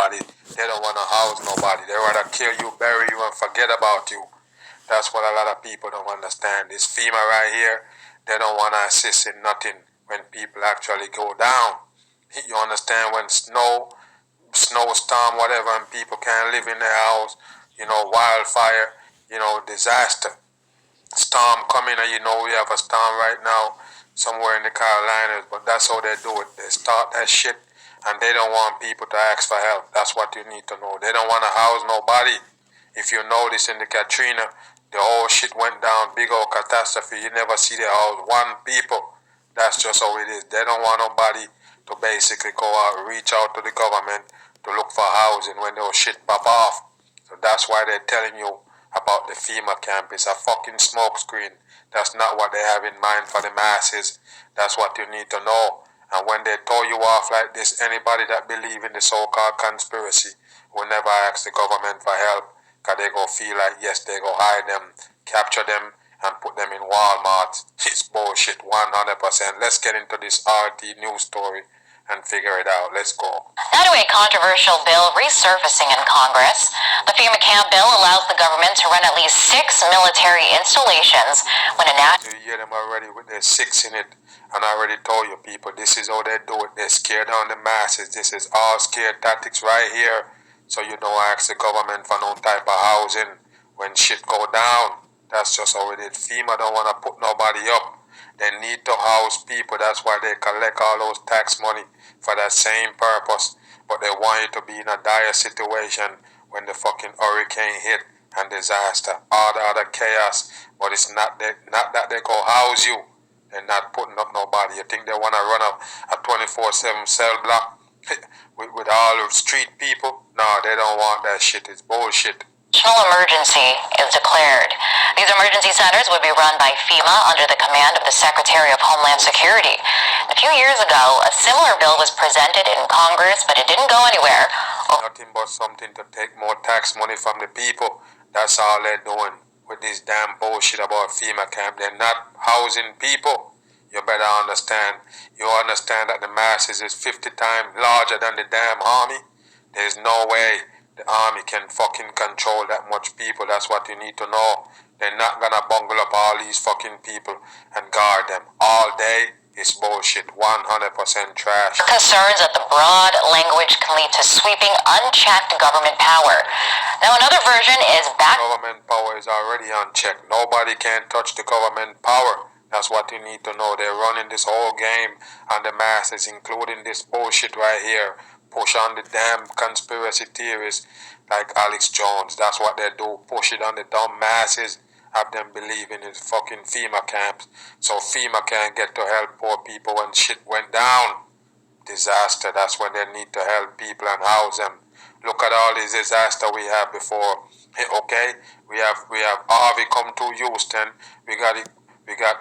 nobody. They don't want to house nobody. They rather kill you, bury you, and forget about you. That's what a lot of people don't understand. This FEMA right here, they don't want to assist in nothing when people actually go down. You understand? When snowstorm, whatever, and people can't live in their house, wildfire, disaster, storm coming, and we have a storm right now somewhere in the Carolinas, but that's how they do it. They start that shit, and they don't want people to ask for help. That's what you need to know. They don't want to house nobody. If you notice in the Katrina, the whole shit went down, big old catastrophe. You never see the house one people. That's just how it is. They don't want nobody to basically go out, reach out to the government to look for housing when those shit pop off. So that's why they're telling you about the FEMA camp. It's a fucking smokescreen. That's not what they have in mind for the masses. That's what you need to know. And when they throw you off like this, anybody that believe in the so-called conspiracy will never ask the government for help, because they go feel like, yes, they go hide them, capture them, and put them in Walmart. It's bullshit, 100%. Let's get into this RT news story and figure it out. Let's go. Now to a controversial bill resurfacing in Congress. The FEMA camp bill allows the government to run at least 6 military installations when a national... You hear them already with their 6 in it. And I already told you people, this is how they do it. They scare down the masses. This is all scare tactics right here. So you don't ask the government for no type of housing when shit go down. That's just how it is. FEMA don't want to put nobody up. They need to house people. That's why they collect all those tax money for that same purpose. But they want you to be in a dire situation when the fucking hurricane hit and disaster. All the other chaos. But it's not that they go house you. They're not putting up nobody. You think they want to run a 24/7 cell block with all the street people? No, they don't want that shit. It's bullshit. National emergency is declared. These emergency centers would be run by FEMA under the command of the Secretary of Homeland Security. A few years ago, a similar bill was presented in Congress, but it didn't go anywhere. Nothing but something to take more tax money from the people. That's all they're doing with this damn bullshit about FEMA camp. They're not housing people. You better understand. You understand that the masses is 50 times larger than the damn army? There's no way the army can fucking control that much people. That's what you need to know. They're not gonna bungle up all these fucking people and guard them all day. It's bullshit. 100% trash. Concerns that the broad language can lead to sweeping, unchecked government power. Now another version is back... Government power is already unchecked. Nobody can touch the government power. That's what you need to know. They're running this whole game on the masses, including this bullshit right here. Push on the damn conspiracy theories like Alex Jones. That's what they do. Push it on the dumb masses. Have them believing in fucking FEMA camps. So FEMA can't get to help poor people when shit went down. Disaster. That's when they need to help people and house them. Look at all these disasters we have before. Okay? We have Harvey come to Houston. We got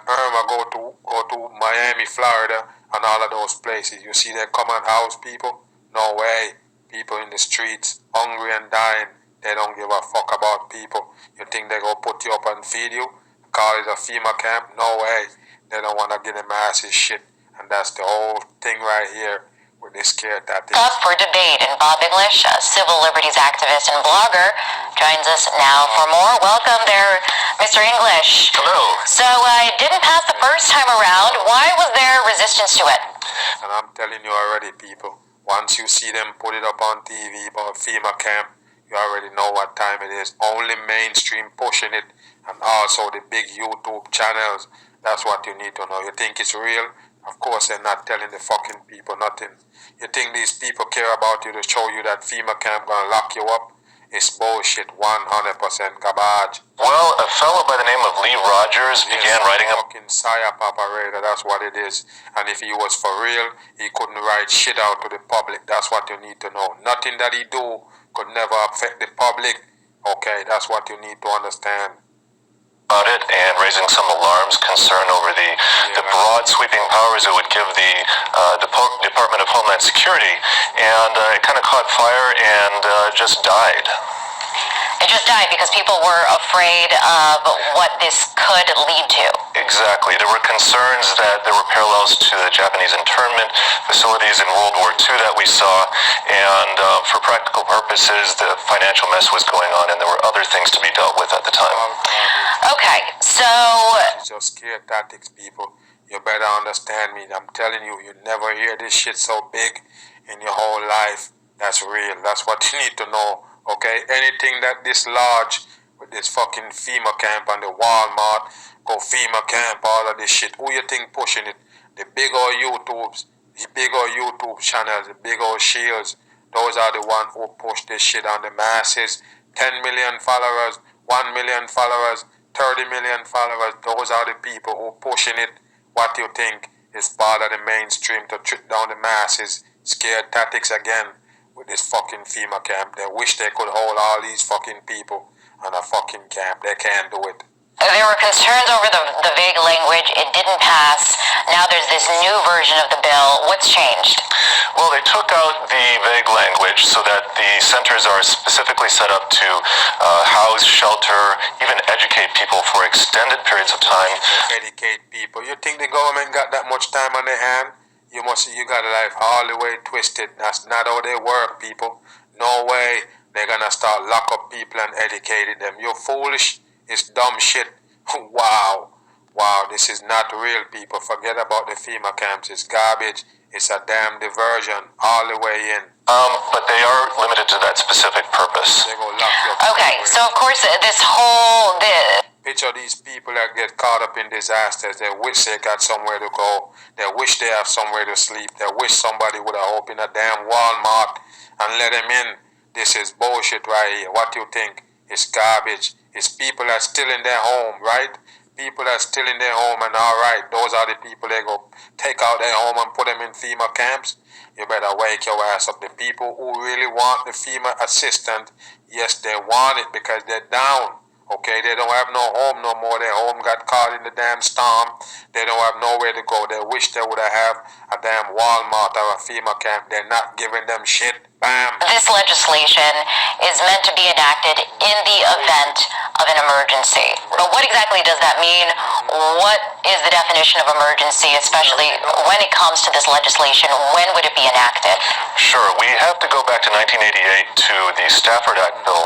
Irma go to Miami, Florida, and all of those places. You see they come and house people? No way. People in the streets, hungry and dying. They don't give a fuck about people. You think they go put you up and feed you? Call it a FEMA camp? No way. They don't want to get the masses shit. And that's the whole thing right here with this scare tactics. Up for debate, and Bob English, a civil liberties activist and blogger, joins us now for more. Welcome there, Mr. English. Hello. So it didn't pass the first time around. Why was there resistance to it? And I'm telling you already, people, once you see them put it up on TV about FEMA camp, you already know what time it is. Only mainstream pushing it, and also the big YouTube channels. That's what you need to know. You think it's real? Of course they're not telling the fucking people nothing. You think these people care about you to show you that FEMA camp gonna lock you up? It's bullshit, 100% garbage. Well, a fellow by the name of Lee Rogers began writing a fucking psyop operator, that's what it is. And if he was for real, he couldn't write shit out to the public. That's what you need to know. Nothing that he do could never affect the public. Okay, that's what you need to understand. About it and raising some alarms, concern over the broad sweeping powers it would give the Department of Homeland Security, and it kind of caught fire and just died. It just died because people were afraid of what this could lead to. Exactly. There were concerns that there were parallels to the Japanese internment facilities in World War II that we saw, and for practical purposes, the financial mess was going on, and there were other things to be dealt with at the time. Okay, so... It's just scare tactics, people. You better understand me. I'm telling you, you never hear this shit so big in your whole life. That's real. That's what you need to know, okay? Anything that this large with this fucking FEMA camp and the Walmart, go FEMA camp, all of this shit. Who you think pushing it? The big old YouTubes, the big old YouTube channels, the big old shields. Those are the ones who push this shit on the masses. 10 million followers, 1 million followers, 30 million followers. Those are the people who pushing it. What you think is part of the mainstream to trick down the masses? Scared tactics again with this fucking FEMA camp. They wish they could hold all these fucking people on a fucking camp. They can't do it. There were concerns over the vague language. It didn't pass. Now there's this new version of the bill. What's changed? Well, they took out the vague language so that the centers are specifically set up to house, shelter, even educate people for extended periods of time. Educate people. You think the government got that much time on their hand? You got life all the way twisted. That's not how they work, people. No way they're gonna start lock up people and educating them. You're foolish. It's dumb shit. Wow. Wow, this is not real, people. Forget about the FEMA camps. It's garbage. It's a damn diversion all the way in. But they are limited to that specific purpose. They go lock you up. Okay, so of course this whole... Picture these people that get caught up in disasters. They wish they got somewhere to go. They wish they have somewhere to sleep. They wish somebody would have opened a damn Walmart and let them in. This is bullshit right here. What do you think? It's garbage. It's people that still in their home, right? People that still in their home and alright, those are the people they go take out their home and put them in FEMA camps. You better wake your ass up. The people who really want the FEMA assistance, yes, they want it because they're down. Okay, they don't have no home no more. Their home got caught in the damn storm. They don't have nowhere to go. They wish they would have a damn Walmart or a FEMA camp. They're not giving them shit. Bam. This legislation is meant to be enacted in the event of an emergency. But what exactly does that mean? What is the definition of emergency, especially when it comes to this legislation? When would it be enacted? Sure, we have to go back to 1988 to the Stafford Act bill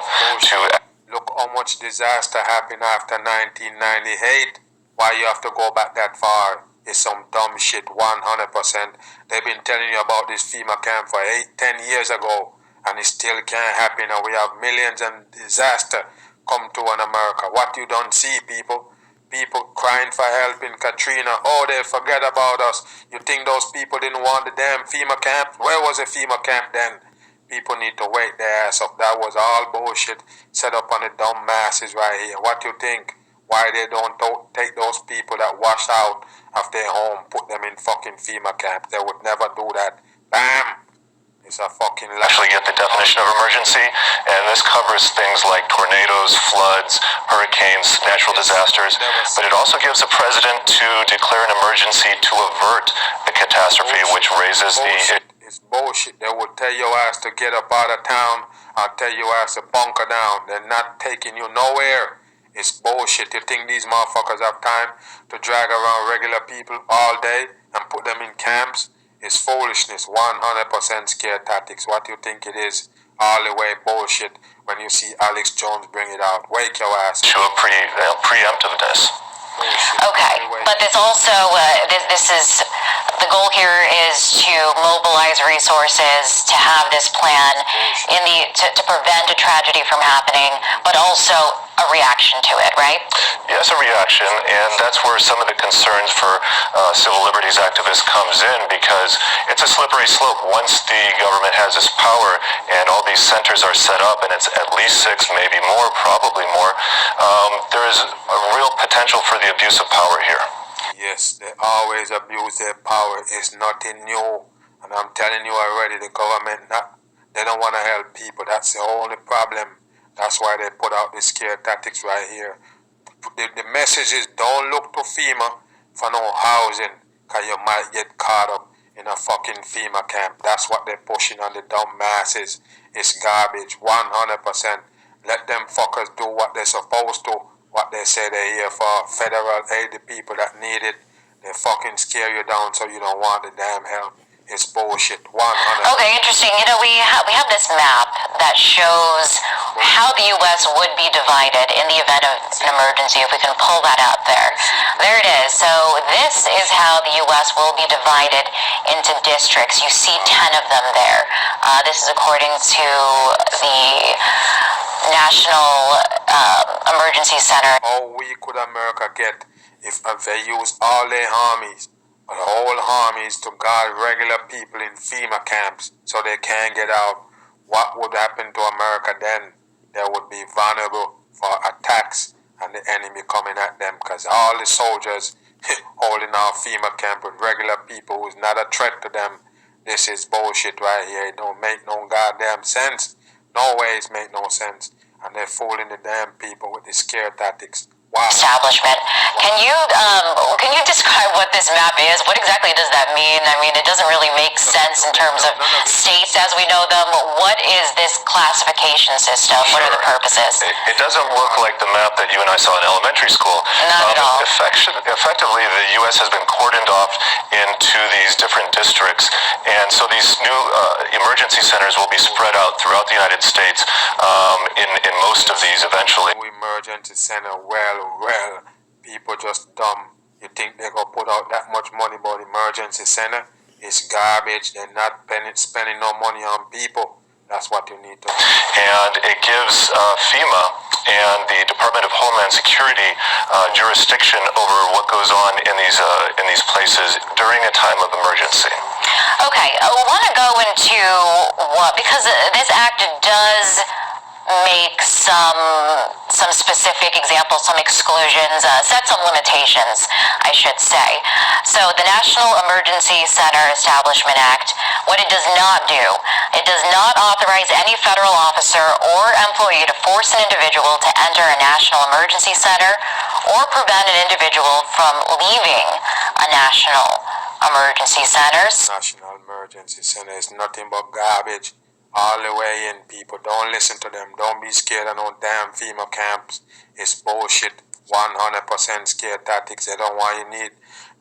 to... Look how much disaster happened after 1998. Why you have to go back that far? It's some dumb shit, 100%. They've been telling you about this FEMA camp for 8-10 years ago, and it still can't happen, and we have millions and disaster come to in America. What you don't see, people? People crying for help in Katrina. Oh, they forget about us. You think those people didn't want the damn FEMA camp? Where was the FEMA camp then? People need to wake their ass up. That was all bullshit set up on the dumb masses right here. What you think? Why they don't take those people that wash out of their home, put them in fucking FEMA camp? They would never do that. Bam! It's a fucking lie. Actually get the definition of emergency, and this covers things like tornadoes, floods, hurricanes, natural disasters, but it also gives the president to declare an emergency to avert the catastrophe, which raises the... It's bullshit. They will tell your ass to get up out of town. I'll tell your ass to bunker down. They're not taking you nowhere. It's bullshit. You think these motherfuckers have time to drag around regular people all day and put them in camps? It's foolishness. 100% scare tactics. What you think it is? All the way bullshit. When you see Alex Jones bring it out, wake your ass. To a preemptiveness. Okay, but this also, this is, the goal here is to mobilize resources to have this plan to prevent a tragedy from happening, but also a reaction to it, right? Yes, a reaction, and that's where some of the concerns for civil liberties activists comes in, because it's a slippery slope. Once the government has this power and all these centers are set up, and it's at least 6, maybe more, probably more, there is a real potential for the abuse of power here. Yes, they always abuse their power. It's nothing new. And I'm telling you already, the government, they don't want to help people. That's the only problem. That's why they put out the scare tactics right here. The message is don't look to FEMA for no housing, because you might get caught up in a fucking FEMA camp. That's what they're pushing on the dumb masses. It's garbage, 100%. Let them fuckers do what they're supposed to. what they say they're here for, federal aid, the people that need it. They fucking scare you down so you don't want the damn help. It's bullshit. 100. Okay, interesting. You know, we have this map that shows how the U.S. would be divided in the event of an emergency. If we can pull that out there, there it is. So this is how the U.S. will be divided into districts. You see 10 of them there. This is according to the National Emergency Center. How weak could America get if they use all their armies, the whole armies, to guard regular people in FEMA camps so they can't get out? What would happen to America then? They would be vulnerable for attacks and the enemy coming at them, because all the soldiers holding our FEMA camp with regular people who's not a threat to them. This is bullshit right here. It don't make no goddamn sense. No ways make no sense. And they're fooling the damn people with the scare tactics. Wow. Establishment. Can you describe what this map is? What exactly does that mean? I mean, it doesn't really make sense in terms of states as we know them. What is this classification system? What are the purposes? It doesn't look like the map that you and I saw in elementary school. Not at all. Effectively, the U.S. has been cordoned off into these different districts, and so these new emergency centers will be spread out throughout the United States in most of these eventually. Emergency center, well, people just dumb. You think they're gonna put out that much money about emergency center? It's garbage. They're not spending no money on people. That's what you need to do. And it gives FEMA and the Department of Homeland Security jurisdiction over what goes on in these places during a time of emergency. Okay, I want to go into what, because this act does make some specific examples, some exclusions, set some limitations, I should say. So the National Emergency Center Establishment Act, what it does not do, it does not authorize any federal officer or employee to force an individual to enter a national emergency center or prevent an individual from leaving a national emergency center. National Emergency Center is nothing but garbage. All the way in, people. Don't listen to them. Don't be scared of no damn FEMA camps. It's bullshit. 100% scared tactics. They don't want you need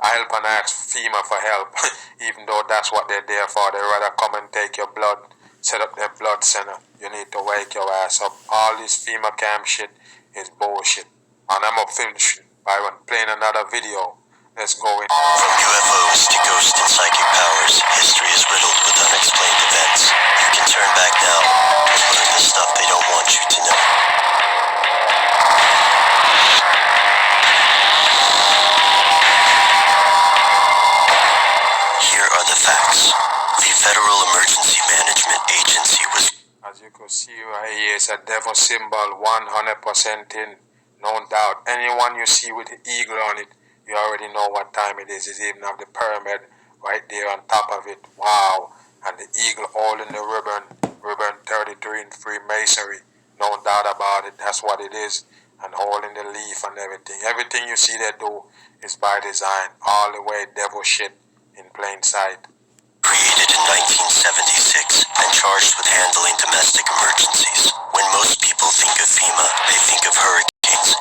help and ask FEMA for help. Even though that's what they're there for. They rather come and take your blood, set up their blood center. You need to wake your ass up. All this FEMA camp shit is bullshit. And I'm gonna finish by playing another video. Let's go in. From UFOs to ghosts and psychic powers, history is riddled with unexplained events. You can turn back now and learn the stuff they don't want you to know. Here are the facts. The Federal Emergency Management Agency was... As you can see right here, it's a devil symbol, 100% in, no doubt. Anyone you see with the eagle on it, you already know what time it is. It even have the pyramid right there on top of it. Wow. And the eagle holding the ribbon 33 in Freemasonry. No doubt about it. That's what it is. And holding the leaf and everything. Everything you see they do is by design. All the way devil shit in plain sight. Created in 1976 and charged with handling domestic emergencies. When most people think of FEMA, they think of hurricanes,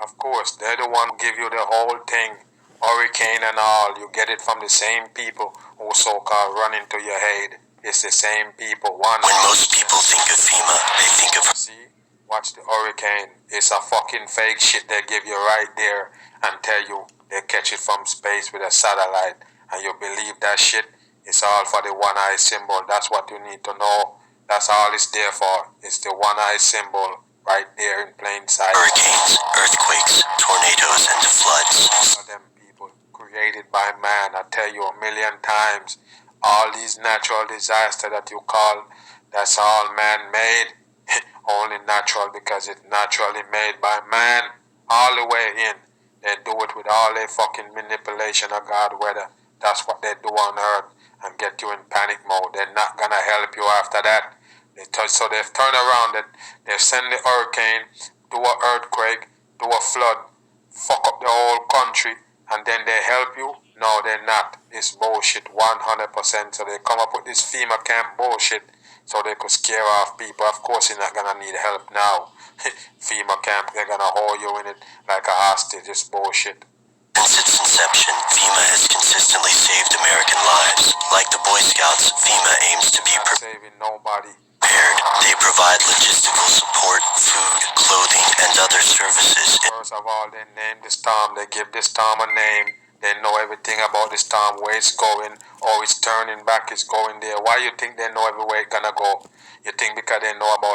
Of course, they're the one who give you the whole thing, hurricane and all. You get it from the same people who so-called run into your head. It's the same people. When most people think of FEMA, they think of... See, watch the hurricane. It's a fucking fake shit they give you right there and tell you they catch it from space with a satellite. And you believe that shit. It's all for the one-eye symbol. That's what you need to know. That's all it's there for. It's the one-eye symbol. Right there in plain sight. Hurricanes, earthquakes, tornadoes, and floods. All of them people created by man. I tell you a million times. All these natural disasters that you call, that's all man-made. Only natural because it's naturally made by man. All the way in. They do it with all their fucking manipulation of God weather. That's what they do on earth and get you in panic mode. They're not gonna help you after that. So they've turned around and they've sent the hurricane, do an earthquake, do a flood, fuck up the whole country, and then they help you? No, they're not. It's bullshit, 100%. So they come up with this FEMA camp bullshit so they could scare off people. Of course, you're not gonna need help now. FEMA camp. They're gonna hold you in it like a hostage. It's bullshit. Since its inception, FEMA has consistently saved American lives. Like the Boy Scouts, FEMA aims to be Not saving nobody. prepared. They provide logistical support, food, clothing, and other services. First of all, they name the storm. They give the storm a name. They know everything about the storm, where it's going, or it's turning back, it's going there. Why you think they know everywhere it's gonna go? You think because they know about